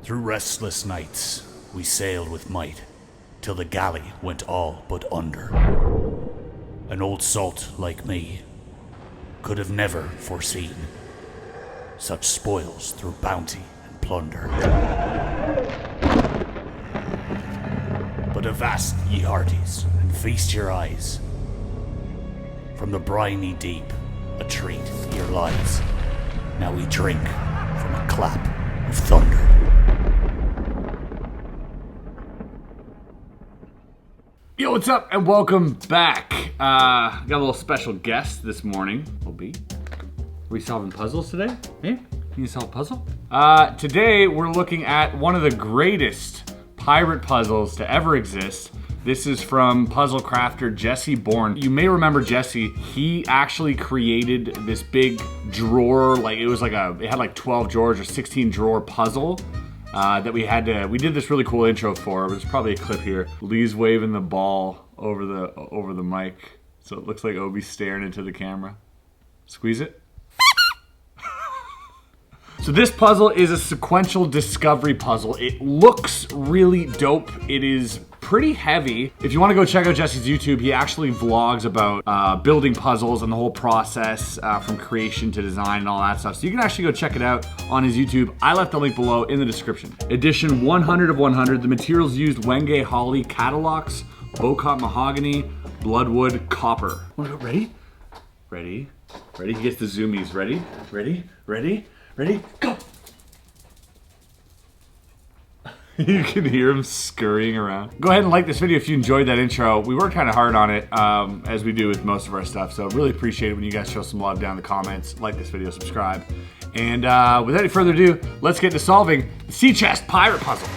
Through restless nights, we sailed with might, till the galley went all but under. An old salt like me could have never foreseen such spoils through bounty and plunder. But avast, ye hearties, and feast your eyes. From the briny deep, a treat here lies. Now we drink from a clap of thunder. Yo, what's up, and welcome back. Got a little special guest this morning. Are we solving puzzles today? Hey, can you solve a puzzle? Today we're looking at one of the greatest pirate puzzles to ever exist. This is from puzzle crafter Jesse Born. You may remember Jesse. He actually created this big drawer, it had like 12 drawers or 16 drawer puzzle. That we did this really cool intro for. There's probably a clip here. Lee's waving the ball over the mic, so it looks like Obi's staring into the camera. Squeeze it. So this puzzle is a sequential discovery puzzle. It looks really dope. It is pretty heavy. If you want to go check out Jesse's YouTube, he actually vlogs about building puzzles and the whole process from creation to design and all that stuff. So you can actually go check it out on his YouTube. I left the link below in the description. Edition 100 of 100. The materials used: Wenge holly, catalox, bocot mahogany, bloodwood copper. Ready? Ready? Ready? He gets the zoomies. Ready? Ready? Ready? Ready? Go! You can hear him scurrying around. Go ahead and like this video if you enjoyed that intro. We worked kind of hard on it, as we do with most of our stuff, so really appreciate it when you guys show some love down in the comments. Like this video, subscribe. And without any further ado, let's get to solving the Seachest Pirate Puzzle.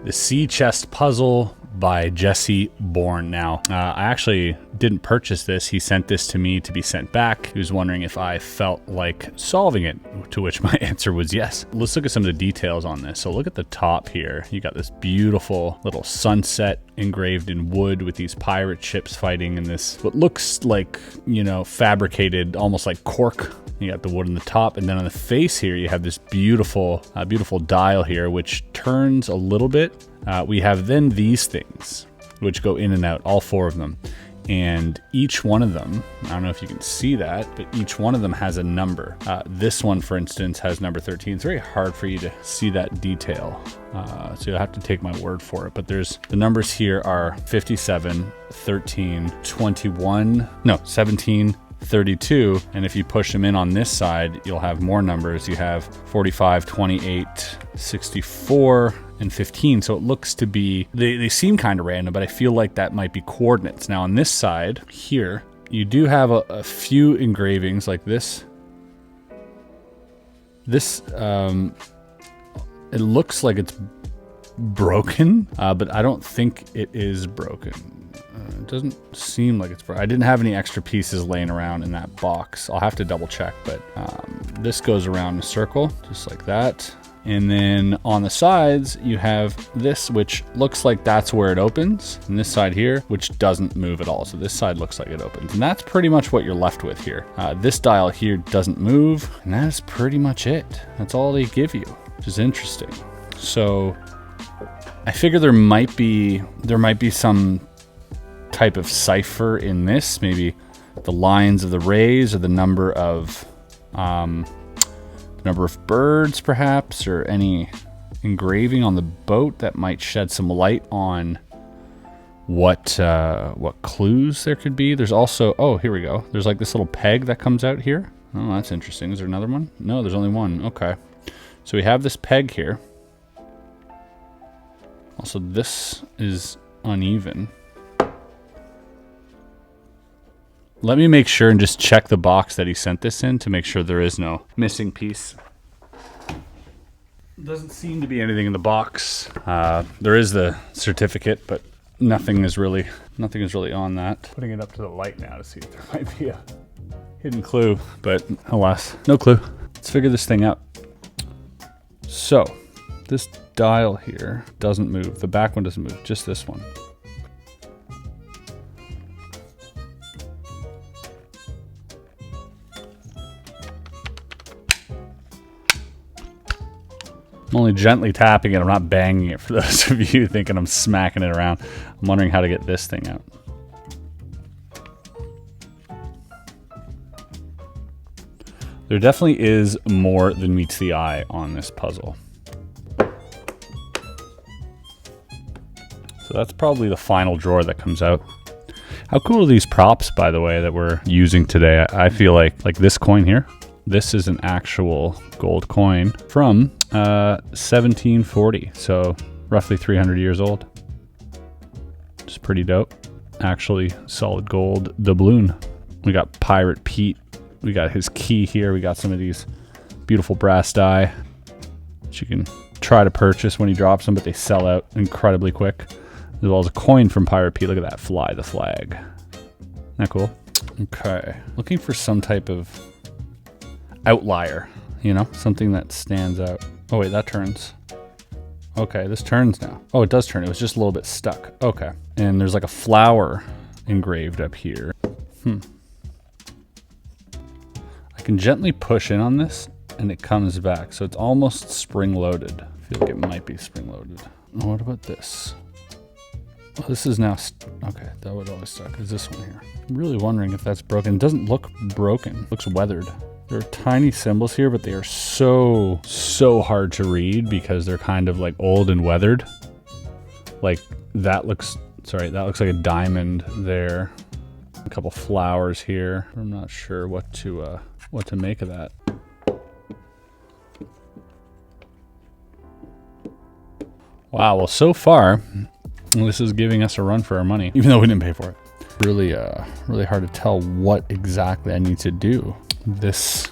The Seachest Puzzle by Jesse Born. Now, I actually didn't purchase this. He sent this to me to be sent back. He was wondering if I felt like solving it, to which my answer was yes. Let's look at some of the details on this. So look at the top here. You got this beautiful little sunset engraved in wood with these pirate ships fighting in this, what looks like, you know, fabricated, almost like cork. You got the wood on the top, and then on the face here, you have this beautiful, beautiful dial here, which turns a little bit. We have then these things, which go in and out, all four of them. And each one of them, I don't know if you can see that, but each one of them has a number. This one, for instance, has number 13. It's very hard for you to see that detail. So you'll have to take my word for it. But the numbers here are 57, 13, 21, no, 17, 32, and if you push them in on this side, you'll have more numbers. You have 45, 28, 64, and 15. So it looks to be, they seem kind of random, but I feel like that might be coordinates. Now on this side here, you do have a few engravings like this. This, it looks like it's broken, but I don't think it is broken. It doesn't seem like it's broken. I didn't have any extra pieces laying around in that box. I'll have to double check, but this goes around in a circle, just like that. And then on the sides, you have this, which looks like that's where it opens. And this side here, which doesn't move at all. So this side looks like it opens. And that's pretty much what you're left with here. This dial here doesn't move. And that is pretty much it. That's all they give you, which is interesting. So I figure there might be some type of cipher in this, maybe the lines of the rays or the number of birds perhaps, or any engraving on the boat that might shed some light on what clues there could be. There's also, oh, here we go, there's like this little peg that comes out here. Oh, that's interesting. Is there another one? No, there's only one. Okay, so we have this peg here. Also, this is uneven. Let me make sure and just check the box that he sent this in to make sure there is no missing piece. Doesn't seem to be anything in the box. There is the certificate, but nothing is really on that. Putting it up to the light now to see if there might be a hidden clue, but alas, no clue. Let's figure this thing out. So, this dial here doesn't move. The back one doesn't move, just this one. I'm only gently tapping it. I'm not banging it for those of you thinking I'm smacking it around. I'm wondering how to get this thing out. There definitely is more than meets the eye on this puzzle. So that's probably the final drawer that comes out. How cool are these props, by the way, that we're using today? I feel like this coin here, this is an actual gold coin from 1740, so roughly 300 years old. It's pretty dope. Actually, solid gold doubloon. We got Pirate Pete. We got his key here. We got some of these beautiful brass die that you can try to purchase when he drops them, but they sell out incredibly quick. As well as a coin from Pirate Pete. Look at that, fly the flag. Isn't that cool? Okay, looking for some type of outlier, you know, something that stands out. Oh wait, that turns. Okay, this turns now. Oh, it does turn. It was just a little bit stuck. Okay, and there's like a flower engraved up here. I can gently push in on this and it comes back. So it's almost spring-loaded. I feel like it might be spring-loaded. What about this? Oh, this is now, okay, that would always suck, is this one here. I'm really wondering if that's broken. It doesn't look broken, it looks weathered. There are tiny symbols here, but they are so hard to read because they're kind of like old and weathered. Like that looks, sorry, that looks like a diamond there. A couple flowers here. I'm not sure what to make of that. Wow, well so far, this is giving us a run for our money, even though we didn't pay for it. Really hard to tell what exactly I need to do. This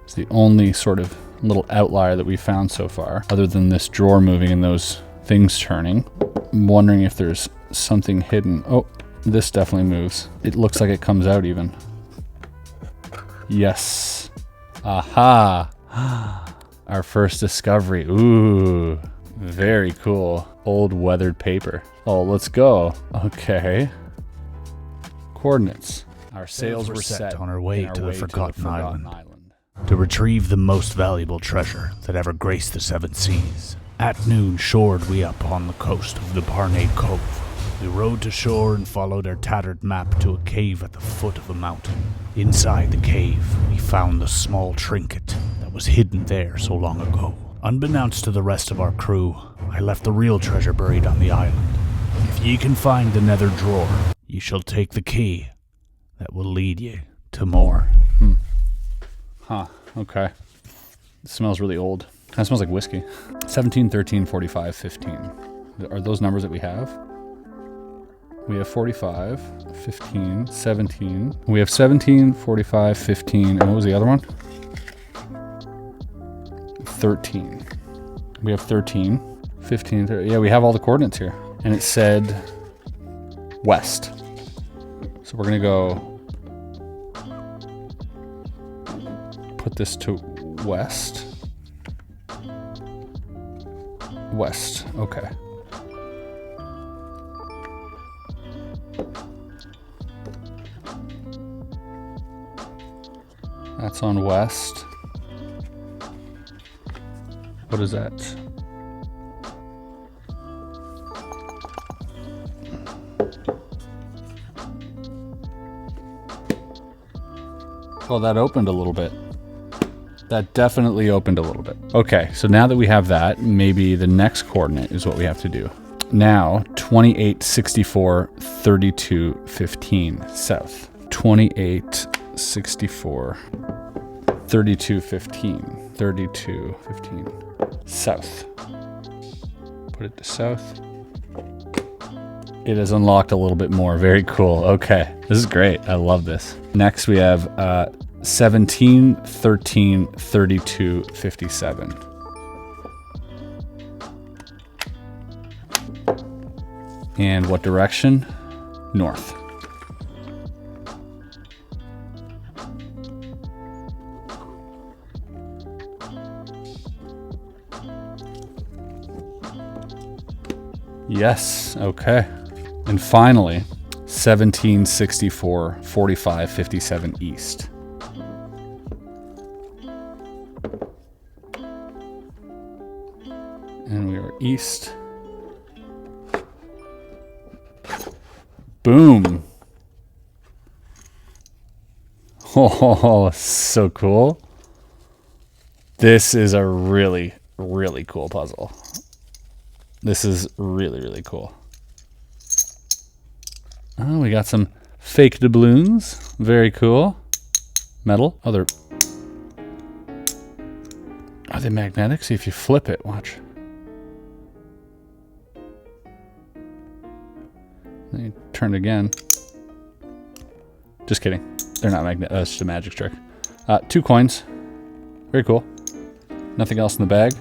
is the only sort of little outlier that we found so far, other than this drawer moving and those things turning. I'm wondering if there's something hidden. Oh, this definitely moves. It looks like it comes out even. Yes. Aha. Our first discovery. Ooh, very cool. Old weathered paper. Oh, let's go. Okay. Coordinates. Our sails were set on our way to the Forgotten Island to retrieve the most valuable treasure that ever graced the seven seas. At noon, shored we up on the coast of the Barnade Cove. We rowed to shore and followed our tattered map to a cave at the foot of a mountain. Inside the cave, we found the small trinket that was hidden there so long ago. Unbeknownst to the rest of our crew, I left the real treasure buried on the island. If ye can find the nether drawer, ye shall take the key that will lead you to more. Huh, okay. It smells really old. Kind of smells like whiskey. 17, 13, 45, 15. Are those numbers that we have? We have 45, 15, 17. We have 17, 45, 15, and what was the other one? 13. We have 13, 15, 30. Yeah, we have all the coordinates here. And it said west. So we're gonna go put this to west. West, okay. That's on west. What is that? Oh, that opened a little bit. That definitely opened a little bit. Okay, so now that we have that, maybe the next coordinate is what we have to do. Now, 28, 64, 32, 15 south. 28, 64, 32, 15, 32, 15 south. Put it to south. It has unlocked a little bit more. Very cool. Okay, this is great. I love this. Next we have 17, 13, 32, 57. And what direction? North. Yes, okay. And finally, 17, 64, 45, 57 east. And we are east. Boom. Oh, so cool. This is a really, really cool puzzle. This is really, really cool. Oh, we got some fake doubloons. Very cool. Metal. Oh, are they magnetic? See if you flip it, watch. Then you turn it again. Just kidding. They're not magnetic. That's just a magic trick. 2 coins. Very cool. Nothing else in the bag.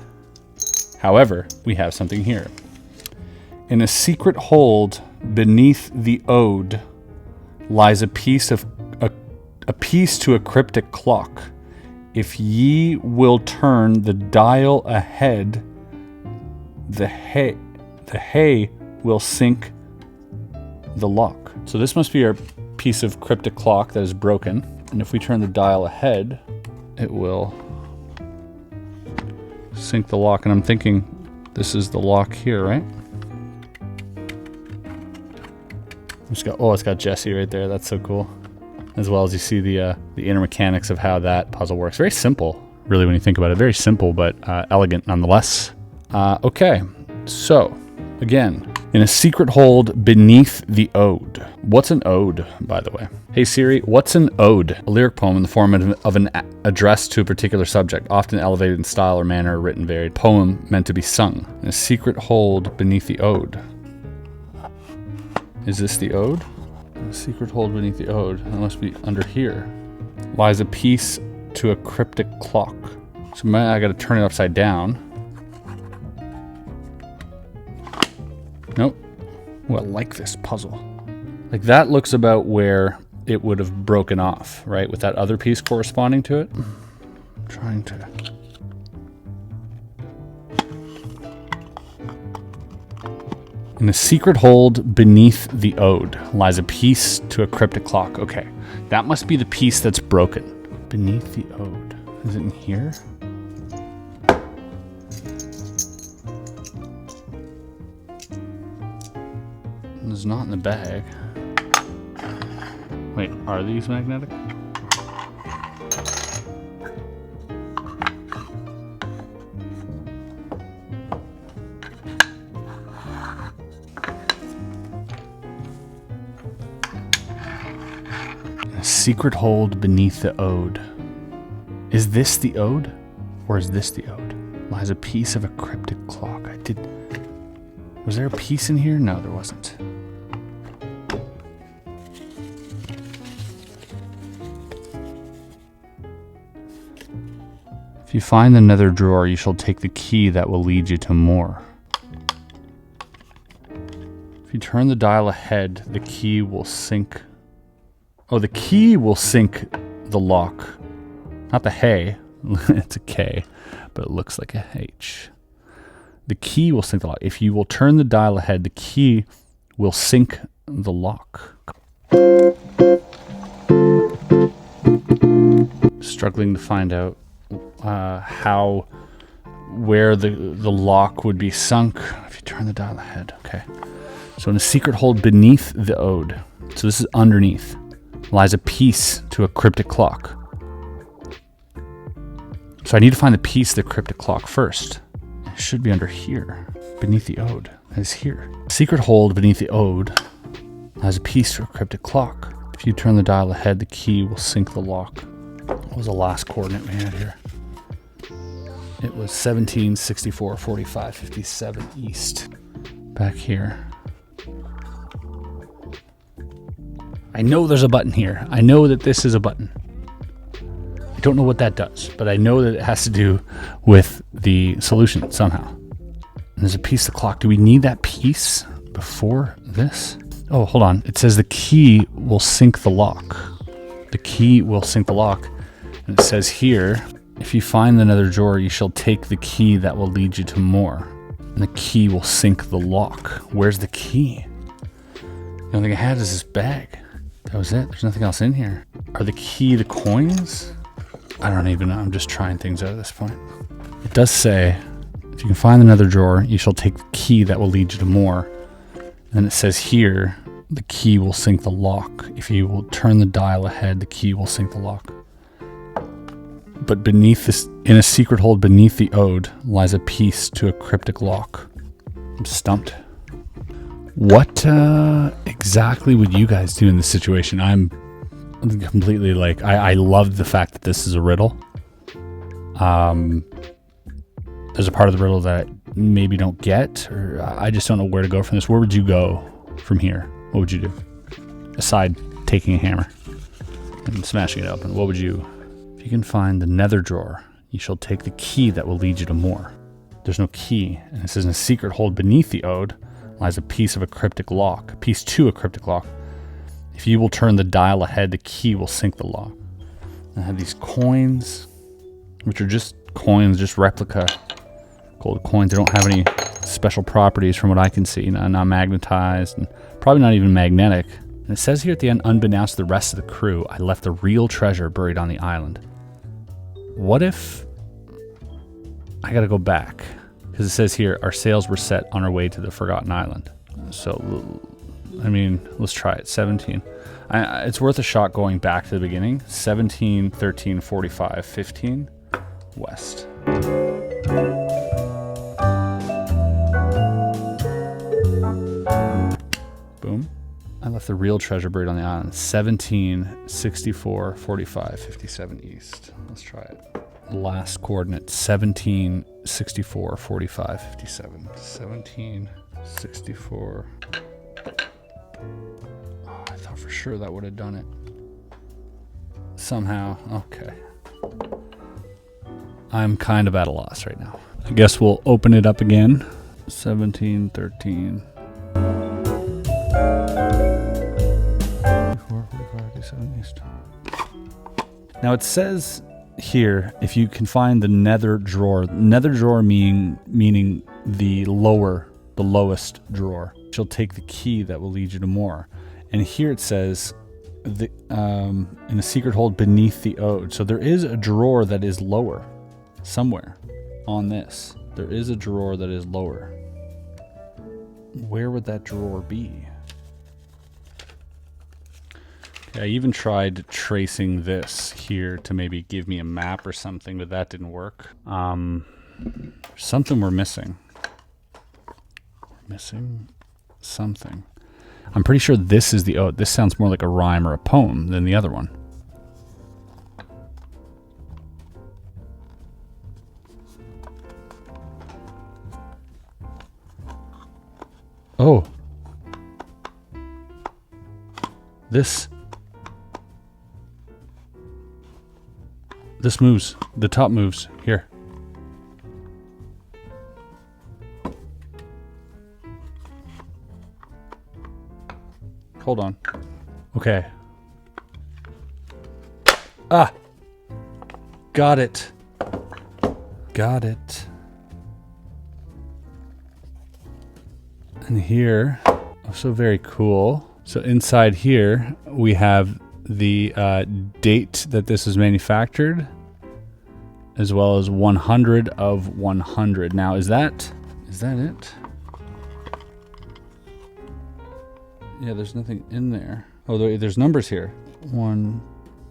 However, we have something here. In a secret hold beneath the ode lies a piece to a cryptic clock. If ye will turn the dial ahead, the hay will sink the lock. So this must be our piece of cryptic clock that is broken. And if we turn the dial ahead, it will sink the lock. And I'm thinking this is the lock here, right? It's got Jesse right there. That's so cool. As well as you see the inner mechanics of how that puzzle works. Very simple, really, when you think about it. Very simple, but elegant nonetheless. Okay, so again, in a secret hold beneath the ode. What's an ode, by the way? Hey Siri, what's an ode? A lyric poem in the form of an address to a particular subject, often elevated in style or manner, written varied. Poem meant to be sung. In a secret hold beneath the ode. Is this the ode? A secret hold beneath the ode. That must be under here. Lies a piece to a cryptic clock. So I gotta turn it upside down. Nope. Oh, I like this puzzle. Like that looks about where it would have broken off, right? With that other piece corresponding to it. I'm trying to... In a secret hold beneath the ode lies a piece to a cryptic clock. Okay, that must be the piece that's broken. Beneath the ode. Is it in here? It's not in the bag. Wait, are these magnetic? Secret hold beneath the ode. Is this the ode? Or is this the ode? Lies a piece of a cryptic clock. Was there a piece in here? No, there wasn't. If you find the nether drawer, you shall take the key that will lead you to more. If you turn the dial ahead, the key will sink. Oh, the key will sink the lock. Not the hay. It's a K, but it looks like a H. The key will sink the lock. If you will turn the dial ahead, the key will sink the lock. Struggling to find out where the lock would be sunk. If you turn the dial ahead. Okay. So in a secret hold beneath the ode. So this is underneath. Lies a piece to a cryptic clock. So I need to find the piece of the cryptic clock first. It should be under here, beneath the ode. It is here. Secret hold beneath the ode lies a piece to a cryptic clock. If you turn the dial ahead, the key will sink the lock. What was the last coordinate we had here? It was 17, 64, 45, 57 east. Back here. I know there's a button here. I know that this is a button. I don't know what that does, but I know that it has to do with the solution somehow. And there's a piece of the clock. Do we need that piece before this? Oh, hold on. It says the key will sink the lock. The key will sink the lock. And it says here, if you find the nether drawer, you shall take the key that will lead you to more. And the key will sink the lock. Where's the key? The only thing I had is this bag. That was it. There's nothing else in here. Are the key the coins? I don't even know. I'm just trying things out at this point. It does say If you can find the nether drawer, you shall take the key that will lead you to more. And it says here, the key will sync the lock. If you will turn the dial ahead, the key will sync the lock. But beneath this, in a secret hold beneath the ode, lies a piece to a cryptic lock. I'm stumped. What exactly would you guys do in this situation? I'm completely like, I love the fact that this is a riddle. There's a part of the riddle that I maybe don't get, or I just don't know where to go from this. Where would you go from here? What would you do? Aside taking a hammer and smashing it open, what would you... If you can find the nether drawer, you shall take the key that will lead you to more. There's no key, and it says in a secret hold beneath the ode lies a piece of a cryptic lock, a piece to a cryptic lock. If you will turn the dial ahead, the key will sync the lock. I have these coins, which are just coins, just replica gold coins. They don't have any special properties from what I can see. Not magnetized, and probably not even magnetic. And it says here at the end, unbeknownst to the rest of the crew, I left the real treasure buried on the island. What if I gotta go back? Because it says here, our sails were set on our way to the Forgotten Island. So, I mean, let's try it. 17. It's worth a shot going back to the beginning. 17, 13, 45, 15, west. Boom. I left the real treasure buried on the island. 17, 64, 45, 57 east. Let's try it. Last coordinate, 17, 64, 45, 57. 17, 64. Oh, I thought for sure that would have done it. Somehow. Okay. I'm kind of at a loss right now. I guess we'll open it up again. 17, 13. 44, 45, 57 east. Now it says here, if you can find the nether drawer meaning the lowest drawer, she'll take the key that will lead you to more. And here it says, in a secret hold beneath the ode. So there is a drawer that is lower somewhere on this. There is a drawer that is lower. Where would that drawer be? I even tried tracing this here to maybe give me a map or something, but that didn't work. Something we're missing. We're missing something. I'm pretty sure this is the ode. This sounds more like a rhyme or a poem than the other one. Oh. This moves. The top moves. Here. Hold on. Okay. Ah! Got it. Got it. And here, also very cool. So inside here, we have the date that this was manufactured, as well as 100 of 100. Now, is that it? Yeah, there's nothing in there. Oh, there's numbers here. 1,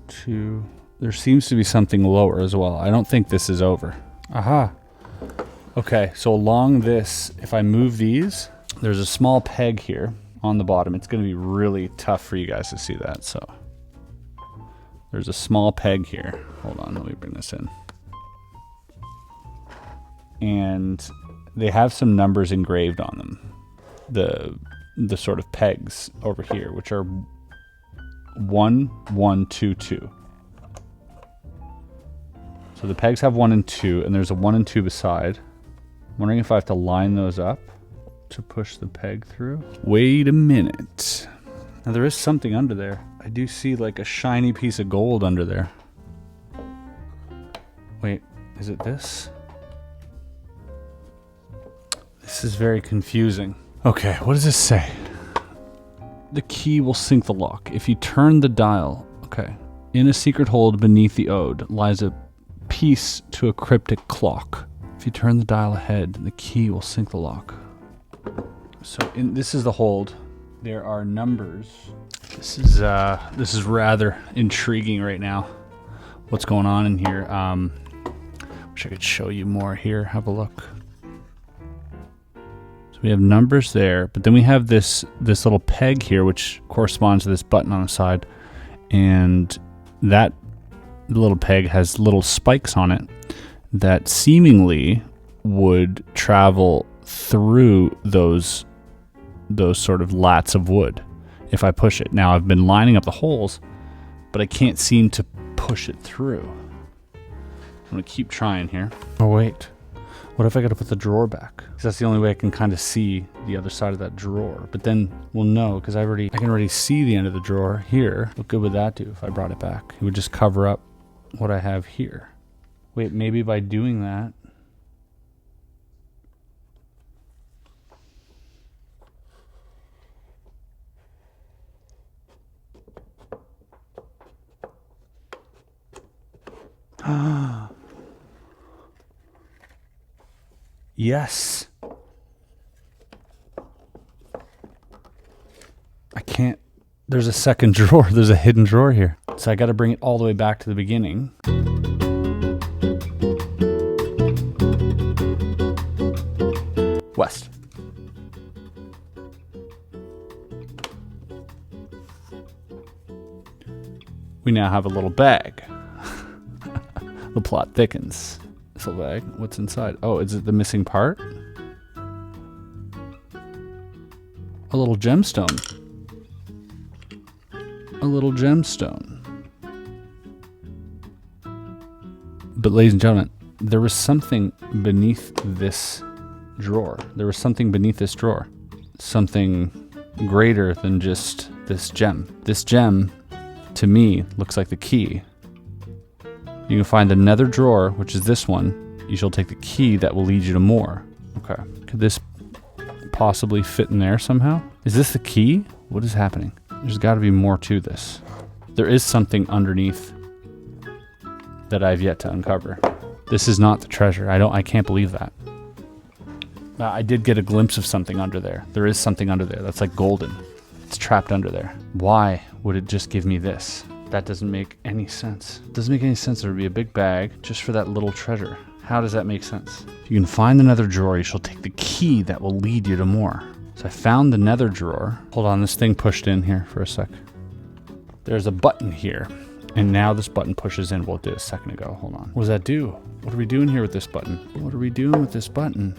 2. There seems to be something lower as well. I don't think this is over. Aha. Okay, so along this, if I move these, there's a small peg here on the bottom. It's going to be really tough for you guys to see that, so there's a small peg here. Hold on, let me bring this in. And they have some numbers engraved on them. The sort of pegs over here, which are 1, 1, 2, 2. So the pegs have 1 and 2, and there's a 1 and 2 beside. I'm wondering if I have to line those up to push the peg through. Wait a minute. Now there is something under there. I do see like a shiny piece of gold under there. Wait, is it this? This is very confusing. Okay, what does this say? The key will sync the lock. If you turn the dial, okay. In a secret hold beneath the ode lies a piece to a cryptic clock. If you turn the dial ahead, the key will sync the lock. So this is the hold. There are numbers. This is rather intriguing right now. What's going on in here? Wish I could show you more here. Have a look. So we have numbers there, but then we have this little peg here, which corresponds to this button on the side, and that little peg has little spikes on it that seemingly would travel through those sort of lats of wood if I push it. Now I've been lining up the holes, but I can't seem to push it through. I'm gonna keep trying here. Oh wait, what if I gotta put the drawer back? Because that's the only way I can kind of see the other side of that drawer. But then we'll know, because I can already see the end of the drawer here. What good would that do if I brought it back? It would just cover up what I have here. Wait, maybe by doing that, yes. I can't. There's a second drawer. There's a hidden drawer here. So I got to bring it all the way back to the beginning. West. We now have a little bag. The plot thickens. This little bag. What's inside? Oh, is it the missing part? A little gemstone. A little gemstone. But ladies and gentlemen, there was something beneath this drawer. There was something beneath this drawer. Something greater than just this gem. This gem, to me, looks like the key. You can find the nether drawer, which is this one. You shall take the key that will lead you to more. Okay. Could this possibly fit in there somehow? Is this the key? What is happening? There's got to be more to this. There is something underneath that I've yet to uncover. This is not the treasure. I can't believe that. I did get a glimpse of something under there. There is something under there that's like golden. It's trapped under there. Why would it just give me this? That doesn't make any sense. It doesn't make any sense. There would be a big bag just for that little treasure. How does that make sense? If you can find the nether drawer, you shall take the key that will lead you to more. So I found the nether drawer. Hold on, this thing pushed in here for a sec. There's a button here. And now this button pushes in. Well, it did a second ago. Hold on. What does that do? What are we doing here with this button? What are we doing with this button?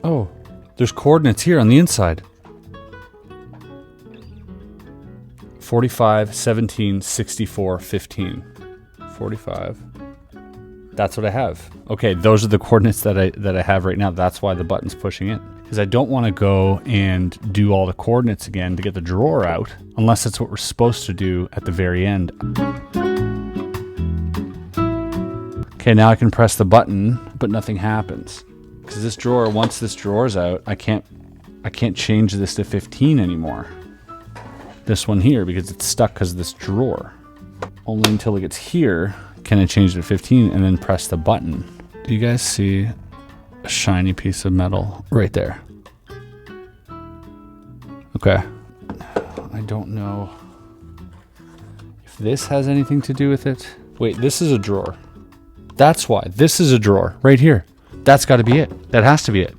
Oh, there's coordinates here on the inside. 45, 17, 64, 15. 45. That's what I have. Okay, those are the coordinates that I have right now. That's why the button's pushing in. Because I don't want to go and do all the coordinates again to get the drawer out, unless that's what we're supposed to do at the very end. Okay, now I can press the button, but nothing happens. Because this drawer, once this drawer's out, I can't change this to 15 anymore. This one here, because it's stuck because of this drawer. Only until it gets here can I change it to 15 and then press the button. Do you guys see a shiny piece of metal right there? Okay. I don't know if this has anything to do with it. Wait, this is a drawer. That's why. This is a drawer right here. That's got to be it. That has to be it.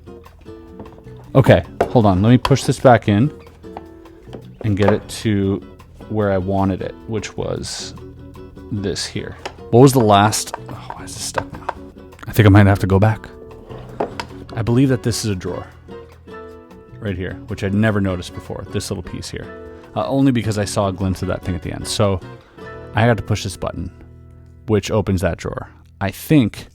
Okay, hold on. Let me push this back in and get it to where I wanted it, which was this here. What was the last? Oh, why is this stuck now? I think I might have to go back. I believe that this is a drawer right here, which I'd never noticed before. This little piece here, only because I saw a glimpse of that thing at the end. So I had to push this button, which opens that drawer. I think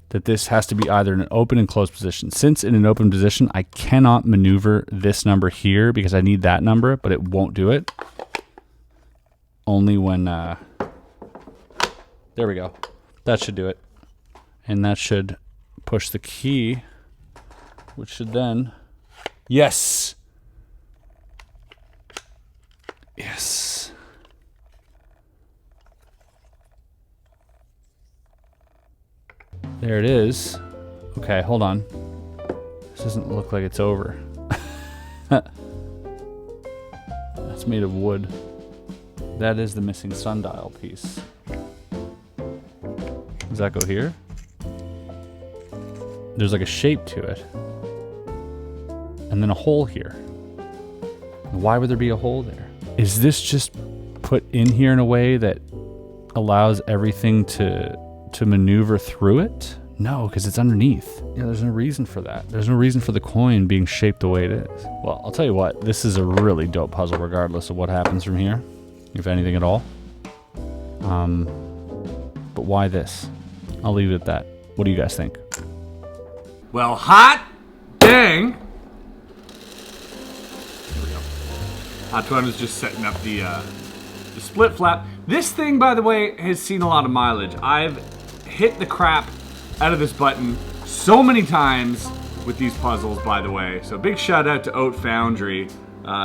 that this has to be either in an open and closed position. Since in an open position, I cannot maneuver this number here because I need that number, but it won't do it. Only when, there we go. That should do it. And that should push the key, which should then Yes. Yes. There it is. Okay, hold on. This doesn't look like it's over. That's made of wood. That is the missing sundial piece. Does that go here? There's like a shape to it. And then a hole here. Why would there be a hole there? Is this just put in here in a way that allows everything to maneuver through it? No, because it's underneath. Yeah, there's no reason for that. There's no reason for the coin being shaped the way it is. Well, I'll tell you what, this is a really dope puzzle regardless of what happens from here, if anything at all. But why this? I'll leave it at that. What do you guys think? Well, hot dang. There we go. Antoine was just setting up the split flap. This thing, by the way, has seen a lot of mileage. I've hit the crap out of this button so many times with these puzzles, by the way. So big shout out to Oat Foundry,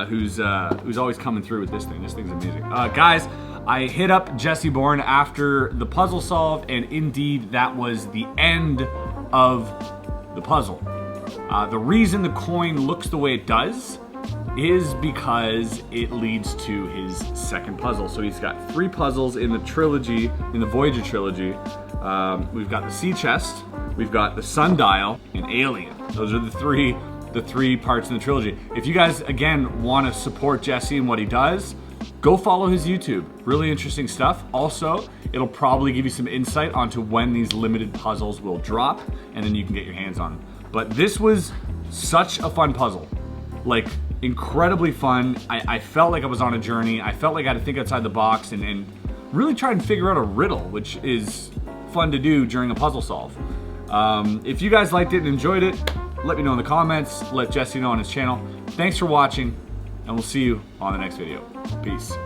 who's always coming through with this thing. This thing's amazing. Guys, I hit up Jesse Born after the puzzle solved, and indeed that was the end of the puzzle. The reason the coin looks the way it does is because it leads to his second puzzle. So he's got 3 puzzles in the trilogy, in the Voyager trilogy. We've got the sea chest, we've got the sundial, and alien. Those are the three parts in the trilogy. If you guys, again, want to support Jesse and what he does, go follow his YouTube. Really interesting stuff. Also, it'll probably give you some insight onto when these limited puzzles will drop, and then you can get your hands on them. But this was such a fun puzzle. Like, incredibly fun. I felt like I was on a journey. I felt like I had to think outside the box and really try and figure out a riddle, which is fun to do during a puzzle solve. If you guys liked it and enjoyed it, let me know in the comments. Let Jesse know on his channel. Thanks for watching, and we'll see you on the next video. Peace.